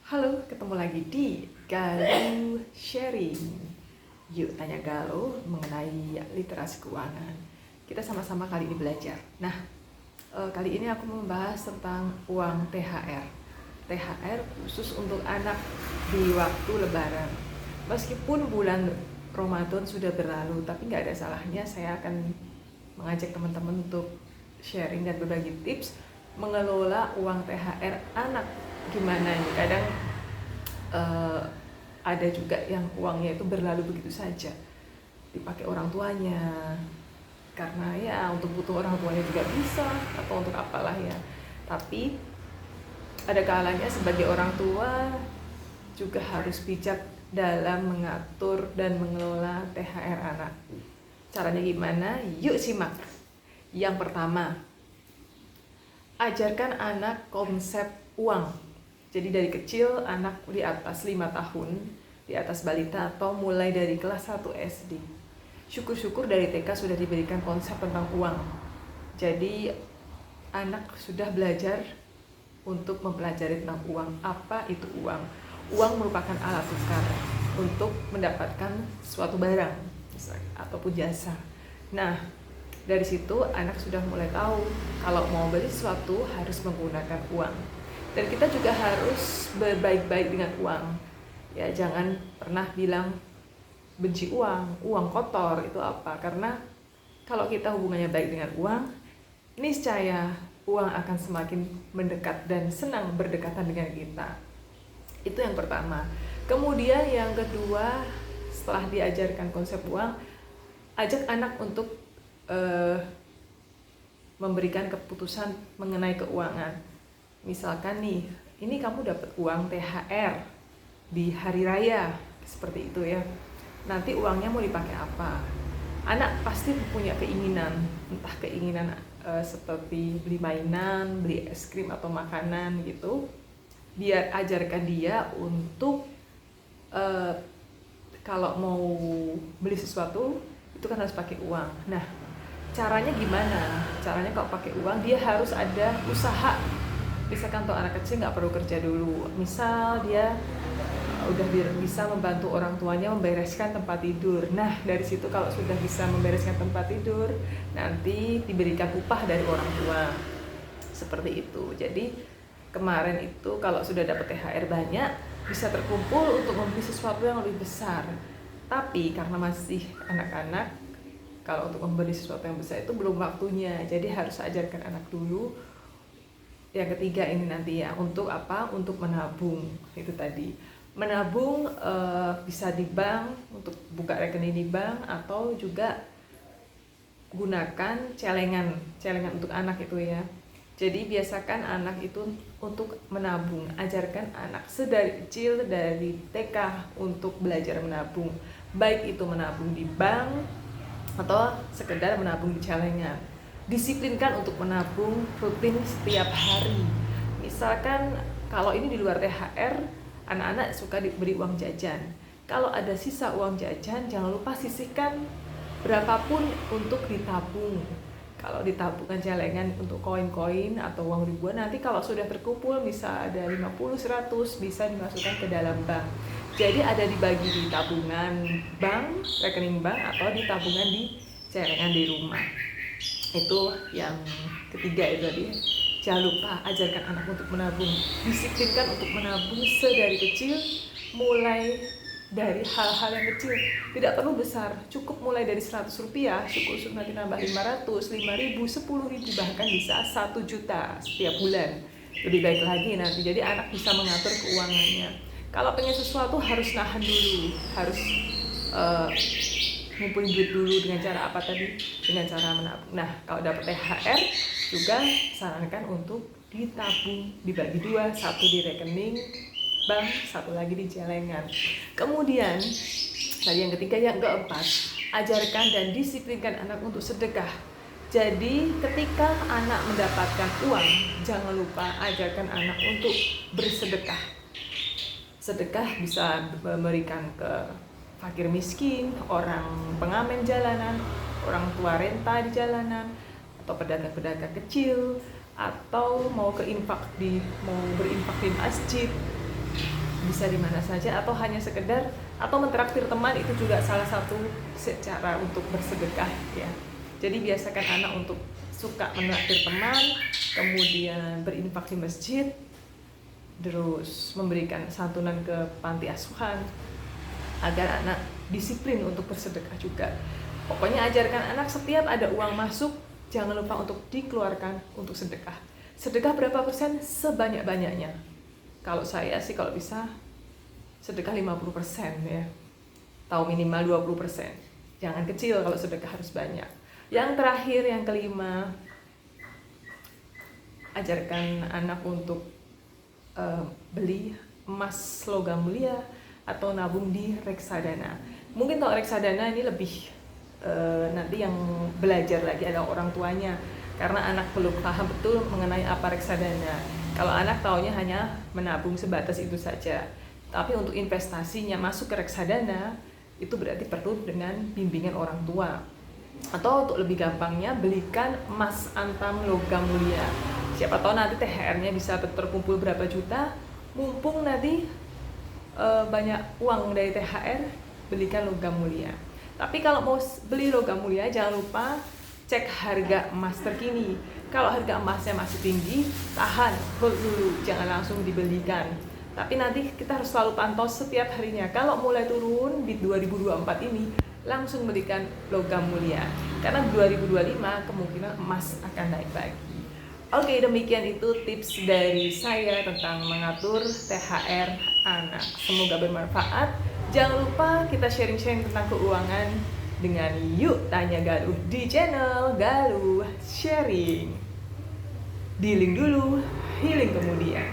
Halo, ketemu lagi di Galuh Sharing. Yuk tanya Galuh mengenai literasi keuangan. Kita sama-sama kali ini belajar. Nah, kali ini aku mau membahas tentang uang THR. THR khusus untuk anak di waktu Lebaran. Meskipun bulan Ramadan sudah berlalu, tapi nggak ada salahnya saya akan mengajak teman-teman untuk sharing dan berbagi tips mengelola uang THR anak. Gimana nih, kadang ada juga yang uangnya itu berlalu begitu saja, dipakai orang tuanya karena ya untuk butuh orang tuanya juga bisa, atau untuk apalah ya. Tapi ada kalanya sebagai orang tua juga harus bijak dalam mengatur dan mengelola THR anak. Caranya gimana? Yuk simak. Yang pertama, ajarkan anak konsep uang. Jadi dari kecil anak di atas 5 tahun, di atas balita atau mulai dari kelas 1 SD. Syukur-syukur dari TK sudah diberikan konsep tentang uang. Jadi anak sudah belajar untuk mempelajari tentang uang. Apa itu uang? Uang merupakan alat tukar untuk mendapatkan suatu barang ataupun jasa. Nah, dari situ anak sudah mulai tahu kalau mau beli sesuatu harus menggunakan uang. Dan kita juga harus berbaik-baik dengan uang. Ya, jangan pernah bilang benci uang, uang kotor itu apa? Karena kalau kita hubungannya baik dengan uang, niscaya uang akan semakin mendekat dan senang berdekatan dengan kita. Itu yang pertama. Kemudian yang kedua, setelah diajarkan konsep uang, ajak anak untuk memberikan keputusan mengenai keuangan. Misalkan nih, ini kamu dapat uang THR di hari raya, seperti itu ya. Nanti uangnya mau dipakai apa? Anak pasti punya keinginan, entah keinginan seperti beli mainan, beli es krim atau makanan gitu. Biar ajarkan dia untuk kalau mau beli sesuatu itu kan harus pakai uang. Nah, caranya gimana? Caranya kalau pakai uang dia harus ada usaha. Misalkan untuk anak kecil nggak perlu kerja dulu. Misal dia udah bisa membantu orang tuanya membereskan tempat tidur. Nah, dari situ kalau sudah bisa membereskan tempat tidur, nanti diberikan upah dari orang tua. Seperti itu. Jadi kemarin itu kalau sudah dapat THR banyak, bisa terkumpul untuk membeli sesuatu yang lebih besar. Tapi karena masih anak-anak, kalau untuk membeli sesuatu yang besar itu belum waktunya. Jadi harus ajarkan anak dulu. Yang ketiga ini nanti ya, untuk apa? Untuk menabung. Itu tadi. Menabung bisa di bank, untuk buka rekening di bank, atau juga gunakan celengan untuk anak itu ya. Jadi biasakan anak itu untuk menabung. Ajarkan anak sedari kecil dari TK untuk belajar menabung. Baik itu menabung di bank atau sekedar menabung di celengan. Disiplinkan untuk menabung rutin setiap hari. Misalkan kalau ini di luar THR, anak-anak suka diberi uang jajan. Kalau ada sisa uang jajan, jangan lupa sisihkan berapapun untuk ditabung. Kalau ditabungkan celengan untuk koin-koin atau uang ribuan, nanti kalau sudah terkumpul bisa ada 50, 100, bisa dimasukkan ke dalam bank. Jadi ada dibagi di tabungan bank, rekening bank, atau di tabungan di celengan di rumah. Itu yang ketiga itu tadi. Jangan lupa ajarkan anak untuk menabung. Disiplinkan untuk menabung sedari kecil, mulai dari hal-hal yang kecil. Tidak perlu besar, cukup mulai dari 100 rupiah, syukur nanti nambah 500, 5.000, 10.000, bahkan bisa 1 juta setiap bulan. Lebih baik lagi nanti, jadi anak bisa mengatur keuangannya. Kalau pengen sesuatu harus nahan dulu, harus ngumpulin duit dulu. Dengan cara apa tadi? Dengan cara menabung. Nah, kalau dapat THR juga sarankan untuk ditabung, dibagi dua, satu di rekening bank, satu lagi di celengan. Kemudian tadi yang ketiga, yang keempat, ajarkan dan disiplinkan anak untuk sedekah. Jadi ketika anak mendapatkan uang, jangan lupa ajarkan anak untuk bersedekah. Sedekah bisa memberikan ke fakir miskin, orang pengamen jalanan, orang tua renta di jalanan, atau pedagang-pedagang kecil, atau mau berinfak di masjid. bisa di mana saja, atau hanya sekedar atau mentraktir teman, itu juga salah satu cara untuk bersedekah ya. Jadi biasakan anak untuk suka menraktir teman, kemudian berinfak di masjid, terus memberikan santunan ke panti asuhan, agar anak disiplin untuk bersedekah juga. Pokoknya ajarkan anak setiap ada uang masuk, jangan lupa untuk dikeluarkan untuk sedekah. Sedekah berapa persen? Sebanyak-banyaknya. Kalau saya sih kalau bisa sedekah 50% ya, atau minimal 20%. Jangan kecil kalau sedekah, harus banyak. Yang terakhir, yang kelima, ajarkan anak untuk beli emas logam mulia atau nabung di reksadana. Mungkin kalau reksadana ini lebih nanti yang belajar lagi ada orang tuanya, karena anak belum paham betul mengenai apa reksadana. Kalau anak taunya hanya menabung sebatas itu saja. Tapi untuk investasinya masuk ke reksadana, itu berarti perlu dengan bimbingan orang tua. Atau untuk lebih gampangnya, belikan emas antam logam mulia. Siapa tahu nanti THR-nya bisa terkumpul berapa juta. Mumpung nanti banyak uang dari THR, belikan logam mulia. Tapi kalau mau beli logam mulia, jangan lupa cek harga emas terkini. Kalau harga emasnya masih tinggi, tahan, hold dulu, jangan langsung dibelikan. Tapi nanti kita harus selalu pantau setiap harinya. Kalau mulai turun di 2024 ini, langsung belikan logam mulia. Karena 2025 kemungkinan emas akan naik lagi. Oke, demikian itu tips dari saya tentang mengatur THR anak. Semoga bermanfaat. Jangan lupa kita sharing-sharing tentang keuangan dengan Yuk Tanya Galuh di channel Galuh Sharing. Dealing dulu, healing kemudian.